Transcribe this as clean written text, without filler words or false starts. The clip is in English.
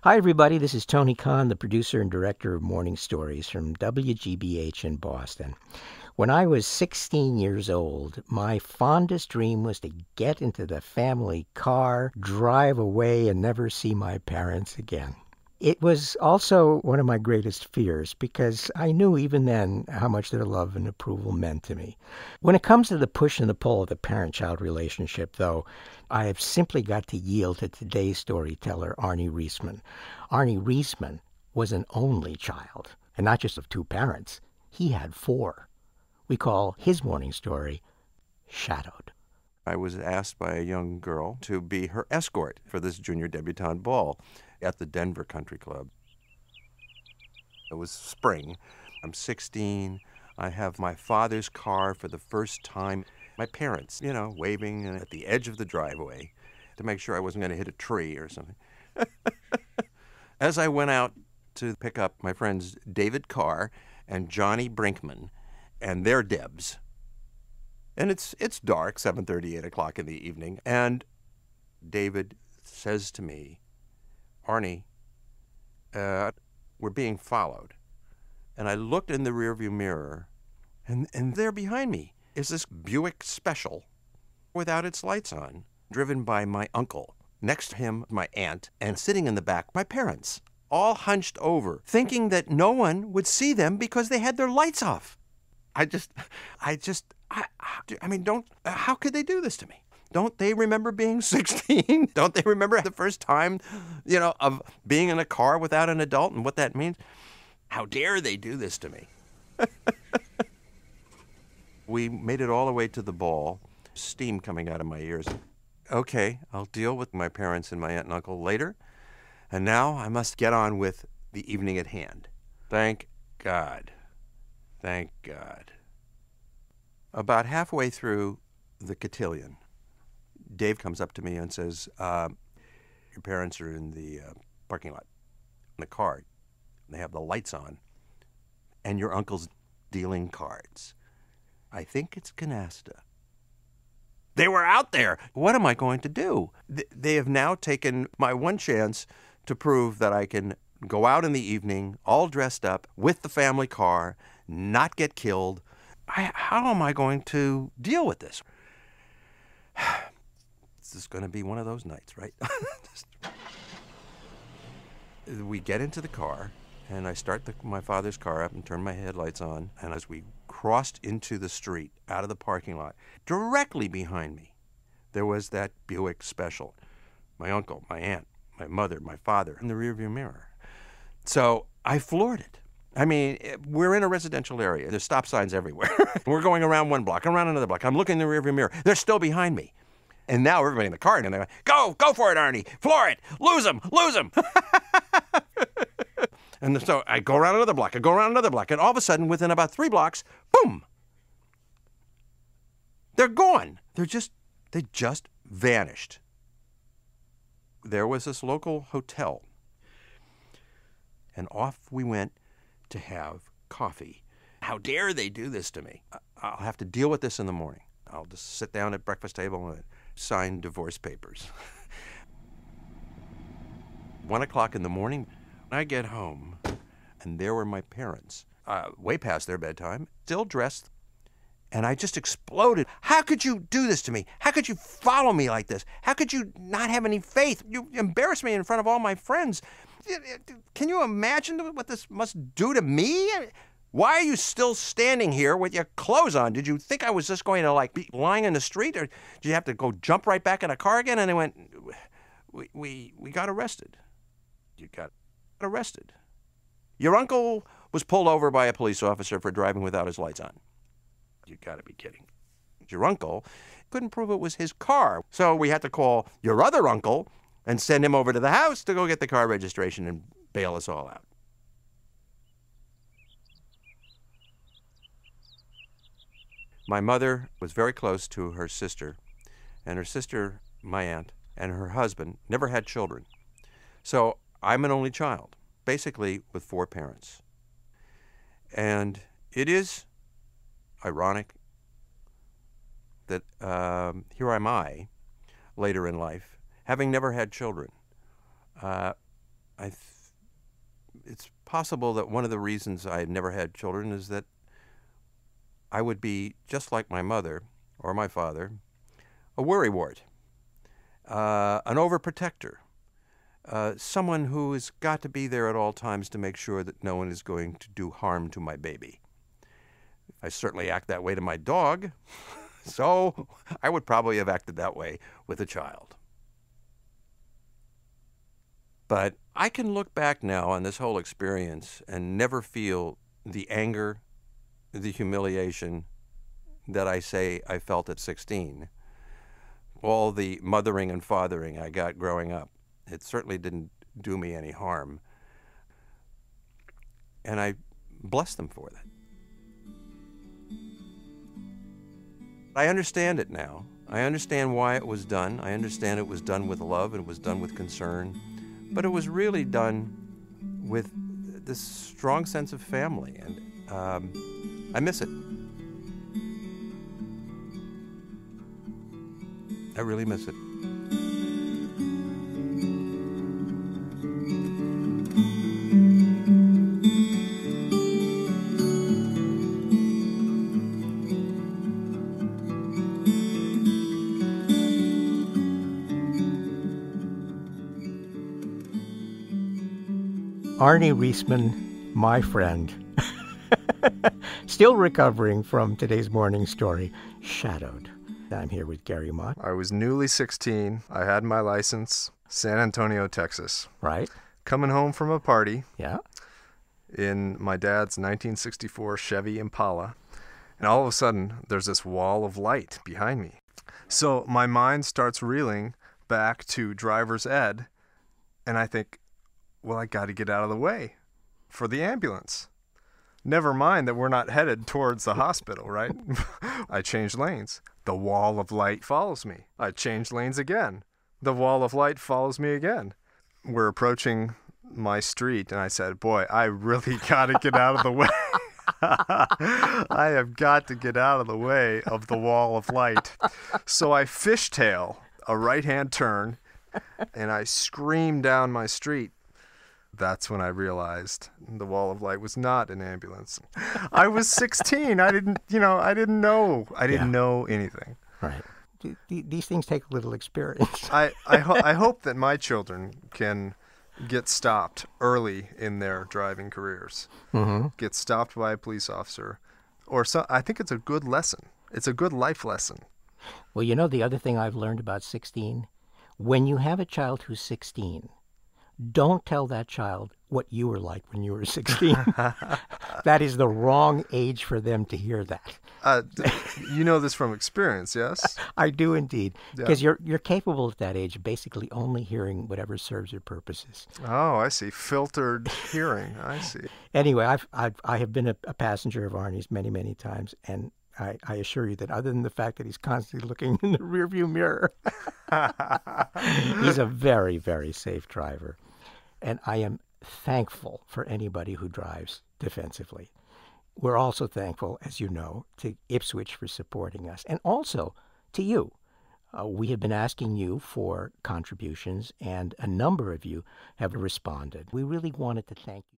Hi, everybody. This is Tony Khan, the producer and director of Morning Stories from WGBH in Boston. When I was 16 years old, my fondest dream was to get into the family car, drive away, and never see my parents again. It was also one of my greatest fears because I knew even then how much their love and approval meant to me. When it comes to the push and the pull of the parent-child relationship, though, I have simply got to yield to today's storyteller, Arnie Reisman. Arnie Reisman was an only child, and not just of two parents. He had four. We call his morning story Shadowed. I was asked by a young girl to be her escort for this junior debutante ball at the Denver Country Club. It was spring. I'm 16. I have my father's car for the first time. My parents, waving at the edge of the driveway to make sure I wasn't going to hit a tree or something. As I went out to pick up my friends David Carr and Johnny Brinkman and their Debs, and it's dark, 7:30, 8 o'clock in the evening, and David says to me, Arnie, we're being followed. And I looked in the rearview mirror, and there behind me is this Buick Special without its lights on, driven by my uncle. Next to him, my aunt, and sitting in the back, my parents, all hunched over, thinking that no one would see them because they had their lights off. I mean, how could they do this to me? Don't they remember being 16? Don't they remember the first time, of being in a car without an adult and what that means? How dare they do this to me? We made it all the way to the ball, steam coming out of my ears. Okay, I'll deal with my parents and my aunt and uncle later. And now I must get on with the evening at hand. Thank God. Thank God. About halfway through the cotillion, Dave comes up to me and says, your parents are in the parking lot, in the car. They have the lights on, and your uncle's dealing cards. I think it's canasta. They were out there. What am I going to do? They have now taken my one chance to prove that I can go out in the evening, all dressed up, with the family car, not get killed. How am I going to deal with this? This is going to be one of those nights, right? We get into the car, and I start my father's car up and turn my headlights on. And as we crossed into the street, out of the parking lot, directly behind me, there was that Buick Special. My uncle, my aunt, my mother, my father, in the rearview mirror. So I floored it. I mean, we're in a residential area. There's stop signs everywhere. We're going around one block, around another block. I'm looking in the rearview mirror. They're still behind me. And now everybody in the car, and they're going, go for it, Arnie. Floor it. Lose him. And so I go around another block. And all of a sudden, within about 3 blocks, boom. They're gone. They just vanished. There was this local hotel. And off we went to have coffee. How dare they do this to me? I'll have to deal with this in the morning. I'll just sit down at breakfast table and sign divorce papers. 1 o'clock in the morning, I get home, and there were my parents, way past their bedtime, still dressed, and I just exploded. How could you do this to me? How could you follow me like this? How could you not have any faith? You embarrassed me in front of all my friends. Can you imagine what this must do to me? Why are you still standing here with your clothes on? Did you think I was just going to be lying in the street, or did you have to go jump right back in a car again? And they went, we got arrested. You got arrested. Your uncle was pulled over by a police officer for driving without his lights on. You got to be kidding. Your uncle couldn't prove it was his car, so we had to call your other uncle and send him over to the house to go get the car registration and bail us all out. My mother was very close to her sister, and her sister, my aunt, and her husband never had children. So I'm an only child, basically with 4 parents. And it is ironic that here am I, later in life, having never had children. I it's possible that one of the reasons I never had children is that I would be just like my mother or my father, a worrywart, an overprotector, someone who has got to be there at all times to make sure that no one is going to do harm to my baby. I certainly act that way to my dog, so I would probably have acted that way with a child. But I can look back now on this whole experience and never feel the anger, the humiliation that I say I felt at 16. All the mothering and fathering I got growing up, it certainly didn't do me any harm. And I bless them for that. I understand it now. I understand why it was done. I understand it was done with love and it was done with concern. But it was really done with this strong sense of family, and I miss it. I really miss it. Arnie Reisman, my friend, still recovering from today's morning story, Shadowed. I'm here with Gary Mott. I was newly 16. I had my license, San Antonio, Texas. Right. Coming home from a party. Yeah. In my dad's 1964 Chevy Impala. And all of a sudden, there's this wall of light behind me. So my mind starts reeling back to driver's ed, and I think, well, I got to get out of the way for the ambulance. Never mind that we're not headed towards the hospital, right? I changed lanes. The wall of light follows me. I changed lanes again. The wall of light follows me again. We're approaching my street, and I said, boy, I really got to get out of the way. I have got to get out of the way of the wall of light. So I fishtail a right-hand turn, and I scream down my street. That's when I realized the wall of light was not an ambulance. I was 16. I didn't know. I didn't know anything. Right. These things take a little experience. I hope that my children can get stopped early in their driving careers. Mm-hmm. Get stopped by a police officer. I think it's a good lesson. It's a good life lesson. Well, you know, the other thing I've learned about 16, when you have a child who's 16, don't tell that child what you were like when you were 16. That is the wrong age for them to hear that. You know this from experience, yes? I do indeed, because Yeah. you're capable at that age of basically only hearing whatever serves your purposes. Oh, I see. Filtered hearing. I see. Anyway, I have been a passenger of Arnie's many, many times, and I assure you that other than the fact that he's constantly looking in the rearview mirror, he's a very, very safe driver. And I am thankful for anybody who drives defensively. We're also thankful, as you know, to Ipswich for supporting us, and also to you. We have been asking you for contributions, and a number of you have responded. We really wanted to thank you.